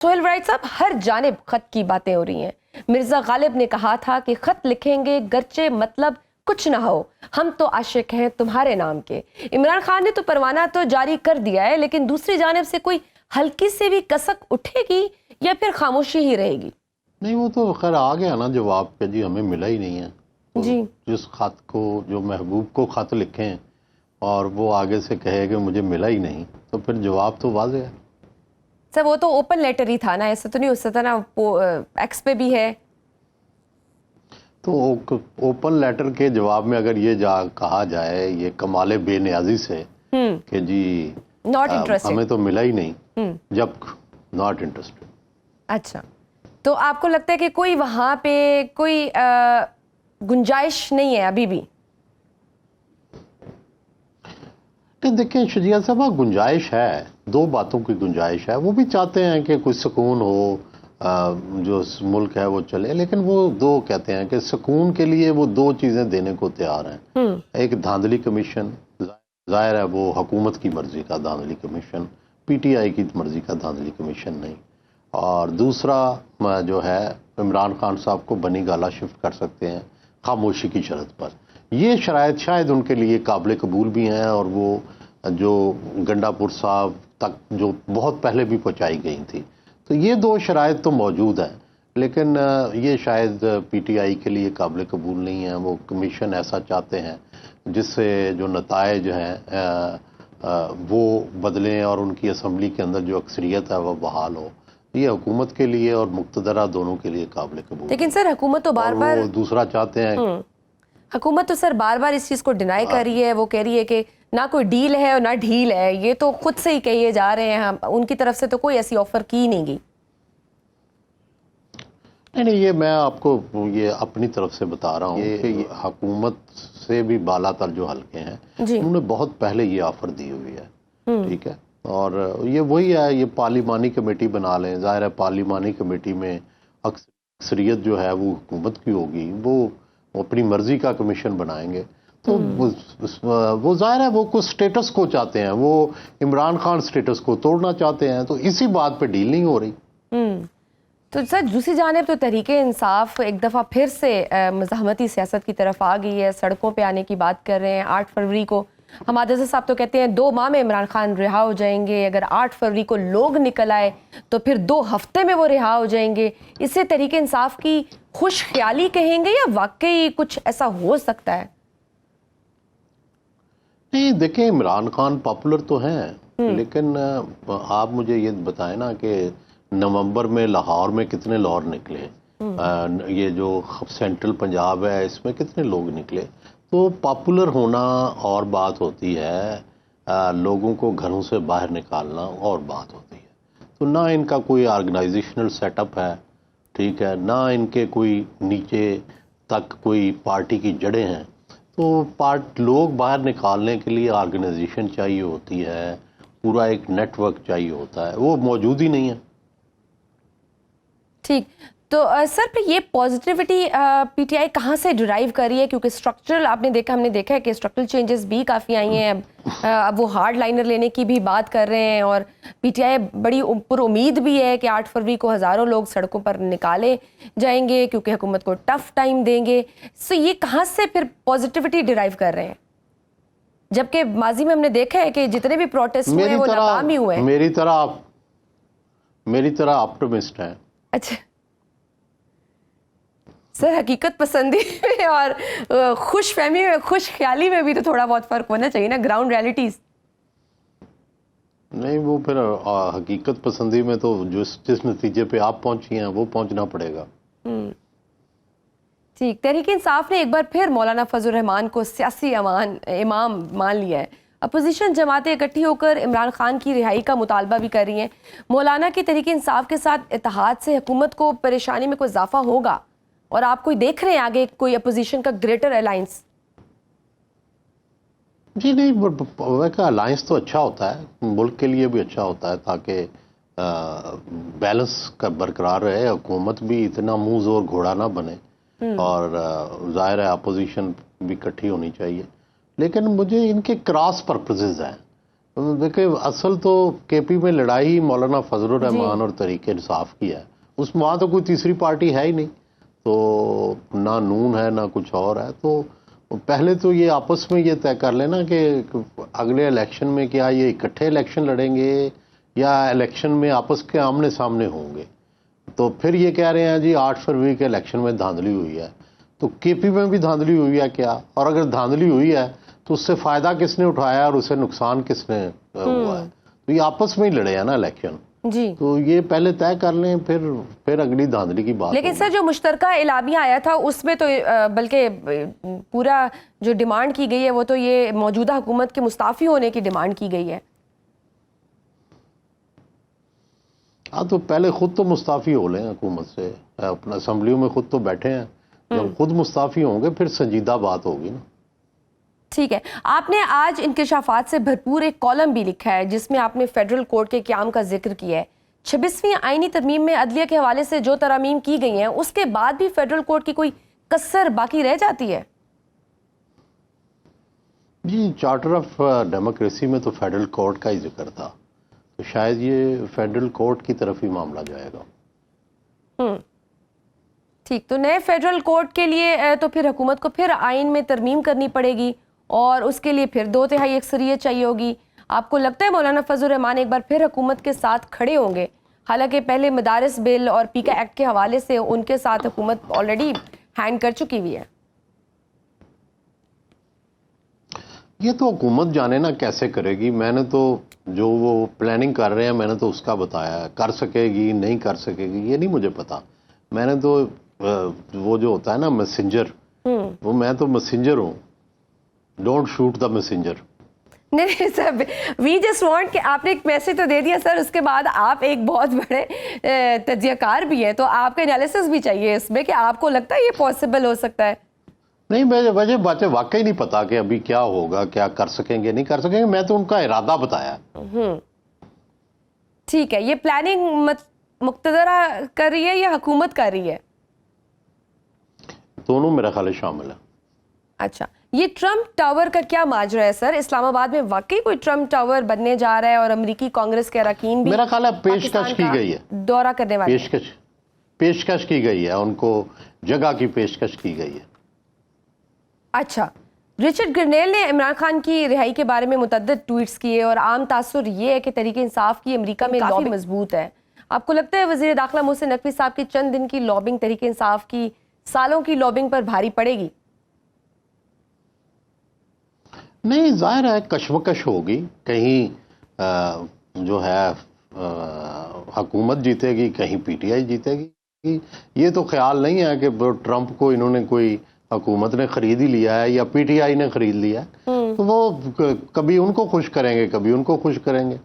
سہیل ورائٹ صاحب، ہر جانب خط کی باتیں ہو رہی ہیں۔ مرزا غالب نے کہا تھا کہ خط لکھیں گے گرچہ مطلب کچھ نہ ہو، ہم تو عاشق ہیں تمہارے نام کے۔ عمران خان نے تو پروانہ تو جاری کر دیا ہے، لیکن دوسری جانب سے کوئی ہلکی سے بھی کسک اٹھے گی یا پھر خاموشی ہی رہے گی؟ نہیں، وہ تو خیر آ گیا نا جواب کہ جی ہمیں ملا ہی نہیں ہے۔ جی، جس خط کو، جو محبوب کو خط لکھیں اور وہ آگے سے کہے کہ مجھے ملا ہی نہیں، تو پھر جواب تو واضح ہے۔ سر وہ تو اوپن لیٹر ہی تھا نا، ایسا تو نہیں ہو سکتا نا، ایکس پہ بھی ہے تو اوپن لیٹر کے جواب میں اگر یہ کہا جائے یہ کمال بے نیازی سے کہ جی ناٹ انٹرسٹڈ، ہمیں تو ملا ہی نہیں، جب ناٹ انٹرسٹڈ۔ اچھا، تو آپ کو لگتا ہے کہ کوئی وہاں پہ کوئی گنجائش نہیں ہے ابھی بھی؟ کہ دیکھیں شجیہ صاحبہ، گنجائش ہے، دو باتوں کی گنجائش ہے۔ وہ بھی چاہتے ہیں کہ کوئی سکون ہو، جو ملک ہے وہ چلے، لیکن وہ دو کہتے ہیں کہ سکون کے لیے وہ دو چیزیں دینے کو تیار ہیں۔ ایک دھاندلی کمیشن، ظاہر ہے وہ حکومت کی مرضی کا دھاندلی کمیشن، پی ٹی آئی کی مرضی کا دھاندلی کمیشن نہیں، اور دوسرا جو ہے عمران خان صاحب کو بنی گالہ شفٹ کر سکتے ہیں خاموشی کی شرط پر۔ یہ شرائط شاید ان کے لیے قابل قبول بھی ہیں، اور وہ جو گنڈا پور صاحب تک جو بہت پہلے بھی پہنچائی گئی تھی، تو یہ دو شرائط تو موجود ہیں، لیکن یہ شاید پی ٹی آئی کے لیے قابل قبول نہیں ہیں۔ وہ کمیشن ایسا چاہتے ہیں جس سے جو نتائج ہیں وہ بدلیں اور ان کی اسمبلی کے اندر جو اکثریت ہے وہ بحال ہو۔ یہ حکومت کے لیے اور مقتدرہ دونوں کے لیے قابل قبول، لیکن سر حکومت تو بار بار، وہ دوسرا چاہتے ہیں، حکومت تو سر بار بار اس چیز کو ڈینائی کر رہی ہے۔ وہ کہہ رہی ہے کہ نہ کوئی ڈیل ہے اور نہ ڈھیل ہے، یہ تو خود سے ہی کہیے جا رہے ہیں، ان کی طرف سے تو کوئی ایسی آفر کی نہیں گئی۔ نہیں، یہ میں آپ کو یہ اپنی طرف سے بتا رہا ہوں کہ یہ حکومت سے بھی بالا تر جو حلقے ہیں انہوں نے بہت پہلے یہ آفر دی ہوئی ہے، ٹھیک ہے، اور یہ وہی ہے، یہ پارلیمانی کمیٹی بنا لیں، ظاہر ہے پارلیمانی کمیٹی میں اکثریت جو ہے وہ حکومت کی ہوگی، وہ اپنی مرضی کا کمیشن بنائیں گے، تو وہ ظاہر ہے وہ کچھ سٹیٹس کو چاہتے ہیں، وہ عمران خان سٹیٹس کو توڑنا چاہتے ہیں، تو اسی بات پہ ڈیل نہیں ہو رہی۔ تو سر دوسری جانب تو تحریک انصاف ایک دفعہ پھر سے مزاحمتی سیاست کی طرف آ گئی ہے، سڑکوں پہ آنے کی بات کر رہے ہیں۔ 8 فروری کو حماد رضا صاحب تو کہتے ہیں 2 ماہ میں عمران خان رہا ہو جائیں گے، اگر 8 فروری کو لوگ نکل آئے تو پھر 2 ہفتے میں وہ رہا ہو جائیں گے۔ اس سے تحریک انصاف کی خوش خیالی کہیں گے یا واقعی کچھ ایسا ہو سکتا ہے؟ نہیں دیکھیں، عمران خان پاپولر تو ہیں، لیکن آپ مجھے یہ بتائیں نا کہ نومبر میں لاہور میں کتنے لاہور نکلے، یہ جو سینٹرل پنجاب ہے اس میں کتنے لوگ نکلے، تو پاپولر ہونا اور بات ہوتی ہے، لوگوں کو گھروں سے باہر نکالنا اور بات ہوتی ہے۔ تو نہ ان کا کوئی آرگنائزیشنل سیٹ اپ ہے، ٹھیک ہے، نہ ان کے کوئی نیچے تک کوئی پارٹی کی جڑیں ہیں، تو لوگ باہر نکالنے کے لیے آرگنائزیشن چاہیے ہوتی ہے، پورا ایک نیٹ ورک چاہیے ہوتا ہے، وہ موجود ہی نہیں ہے۔ ٹھیک، تو سر پہ یہ پازیٹیوٹی پی ٹی آئی کہاں سے ڈرائیو کر رہی ہے؟ کیونکہ اسٹرکچرل آپ نے دیکھا، ہم نے دیکھا ہے کہ اسٹرکچرل چینجز بھی کافی آئی ہیں، اب وہ ہارڈ لائنر لینے کی بھی بات کر رہے ہیں، اور پی ٹی آئی بڑی پر امید بھی ہے کہ 8 فروری کو ہزاروں لوگ سڑکوں پر نکالے جائیں گے کیونکہ حکومت کو ٹف ٹائم دیں گے۔ سو یہ کہاں سے پھر پازیٹیوٹی ڈرائیو کر رہے ہیں، جبکہ ماضی میں ہم نے دیکھا ہے کہ جتنے بھی پروٹیسٹ ہوئے وہ ناکام ہی ہوئے ہیں؟ میری طرح آپٹمسٹ ہیں۔ اچھا سر، حقیقت پسندی میں اور خوش فہمی میں، خوش خیالی میں بھی تو تھوڑا بہت فرق ہونا چاہیے نا، گراؤنڈ ریالٹیز۔ نہیں، وہ پھر حقیقت پسندی میں تو جس نتیجے پہ آپ پہنچی ہیں وہ پہنچنا پڑے گا۔ ٹھیک، تحریک انصاف نے ایک بار پھر مولانا فضل الرحمان کو سیاسی امام مان لیا ہے۔ اپوزیشن جماعتیں اکٹھی ہو کر عمران خان کی رہائی کا مطالبہ بھی کر رہی ہیں۔ مولانا کی تحریک انصاف کے ساتھ اتحاد سے حکومت کو پریشانی میں کوئی اضافہ ہوگا، اور آپ کوئی دیکھ رہے ہیں آگے کوئی اپوزیشن کا گریٹر الائنس؟ جی نہیں، الائنس تو اچھا ہوتا ہے، ملک کے لیے بھی اچھا ہوتا ہے، تاکہ بیلنس کا برقرار رہے، حکومت بھی اتنا منہ زور گھوڑا نہ بنے، اور ظاہر ہے اپوزیشن بھی اکٹھی ہونی چاہیے، لیکن مجھے ان کے کراس پرپزز ہیں۔ دیکھیں اصل تو کے پی میں لڑائی مولانا فضل الرحمان اور تحریک انصاف کی ہے. اس وہاں تو کوئی تیسری پارٹی ہے ہی نہیں, تو نہ نون ہے نہ کچھ اور ہے. تو پہلے تو یہ آپس میں یہ طے کر لینا کہ اگلے الیکشن میں کیا یہ اکٹھے الیکشن لڑیں گے یا الیکشن میں آپس کے آمنے سامنے ہوں گے. تو پھر یہ کہہ رہے ہیں جی 8 فروری کے الیکشن میں دھاندلی ہوئی ہے. تو کے پی میں بھی دھاندلی ہوئی ہے کیا؟ اور اگر دھاندلی ہوئی ہے تو اس سے فائدہ کس نے اٹھایا اور اسے نقصان کس نے ہوا ہے؟ تو یہ آپس میں ہی لڑے ہیں نا الیکشن. جی تو یہ پہلے طے کر لیں, پھر اگلی دھاندلی کی بات. لیکن سر جو مشترکہ اعلامیہ آیا تھا اس میں تو بلکہ پورا جو ڈیمانڈ کی گئی ہے وہ تو یہ موجودہ حکومت کے مستعفی ہونے کی ڈیمانڈ کی گئی ہے. ہاں تو پہلے خود تو مستعفی ہو لیں حکومت سے, اپنا اسمبلیوں میں خود تو بیٹھے ہیں. جب خود مستعفی ہوں گے پھر سنجیدہ بات ہوگی نا. ٹھیک ہے, آپ نے آج انکشافات سے بھرپور ایک کالم بھی لکھا ہے جس میں آپ نے فیڈرل کورٹ کے قیام کا ذکر کیا ہے. 26ویں آئینی ترمیم میں عدلیہ کے حوالے سے جو ترامیم کی گئی ہیں اس کے بعد بھی فیڈرل کورٹ کی کوئی کسر باقی رہ جاتی ہے؟ جی چارٹر آف ڈیموکریسی میں تو فیڈرل کورٹ کا ہی ذکر تھا, تو شاید یہ فیڈرل کورٹ کی طرف ہی معاملہ جائے گا. ٹھیک, تو نئے فیڈرل کورٹ کے لیے تو پھر حکومت کو پھر آئین میں ترمیم کرنی پڑے گی اور اس کے لیے پھر 2/3 اکثریت چاہیے ہوگی. آپ کو لگتا ہے مولانا فضل الرحمان ایک بار پھر حکومت کے ساتھ کھڑے ہوں گے؟ حالانکہ پہلے مدارس بل اور پیکا ایکٹ کے حوالے سے ان کے ساتھ حکومت آلریڈی ہینڈ کر چکی ہوئی ہے. یہ تو حکومت جانے نا کیسے کرے گی. میں نے تو جو وہ پلاننگ کر رہے ہیں میں نے تو اس کا بتایا, کر سکے گی نہیں کر سکے گی یہ نہیں مجھے پتا. میں نے تو وہ جو ہوتا ہے نا میسنجر, وہ میں تو میسنجر ہوں, ڈونٹ شوٹ دا میسنجر. نہیں سر, وی جسٹ وانٹ کہ آپ نے ایک میسج تو دے دیا سر, اس کے بعد آپ ایک بہت بڑے تجزیہ کار بھی ہیں, تو آپ کا انالیسس بھی چاہیے اس میں کہ آپ کو لگتا ہے یہ پاسبل ہو سکتا ہے. نہیں مجھے باتیں واقعی نہیں پتا کہ ابھی کیا ہوگا, کیا کر سکیں گے نہیں کر سکیں گے. میں تو ان کا ارادہ بتایا. ٹھیک ہے, یہ پلاننگ مقتدرہ کر رہی ہے یا حکومت کر رہی ہے؟ دونوں میرا خیال شامل ہے. اچھا, یہ ٹرمپ ٹاور کا کیا ماجرا ہے سر؟ اسلام آباد میں واقعی کوئی ٹرمپ ٹاور بننے جا رہا ہے اور امریکی کانگریس کے اراکین بھی میرا خیال ہے پیشکش کی گئی ہے, دورہ کرنے والے پیشکش کی گئی ہے, ان کو جگہ کی پیشکش کی گئی ہے. اچھا, رچرڈ گرنیل نے عمران خان کی رہائی کے بارے میں متعدد ٹویٹس کیے اور عام تاثر یہ ہے کہ تحریک انصاف کی امریکہ میں کافی مضبوط ہے. آپ کو لگتا ہے وزیر داخلہ محسن نقوی صاحب کی چند دن کی لابنگ تحریک انصاف کی سالوں کی لابنگ پر بھاری پڑے گی؟ نہیں, ظاہر ہے کشمکش ہوگی. کہیں جو ہے حکومت جیتے گی, کہیں پی ٹی آئی جیتے گی. یہ تو خیال نہیں ہے کہ ٹرمپ کو انہوں نے کوئی حکومت نے خرید ہی لیا ہے یا پی ٹی آئی نے خرید لیا ہے. تو وہ کبھی ان کو خوش کریں گے کبھی ان کو خوش کریں گے.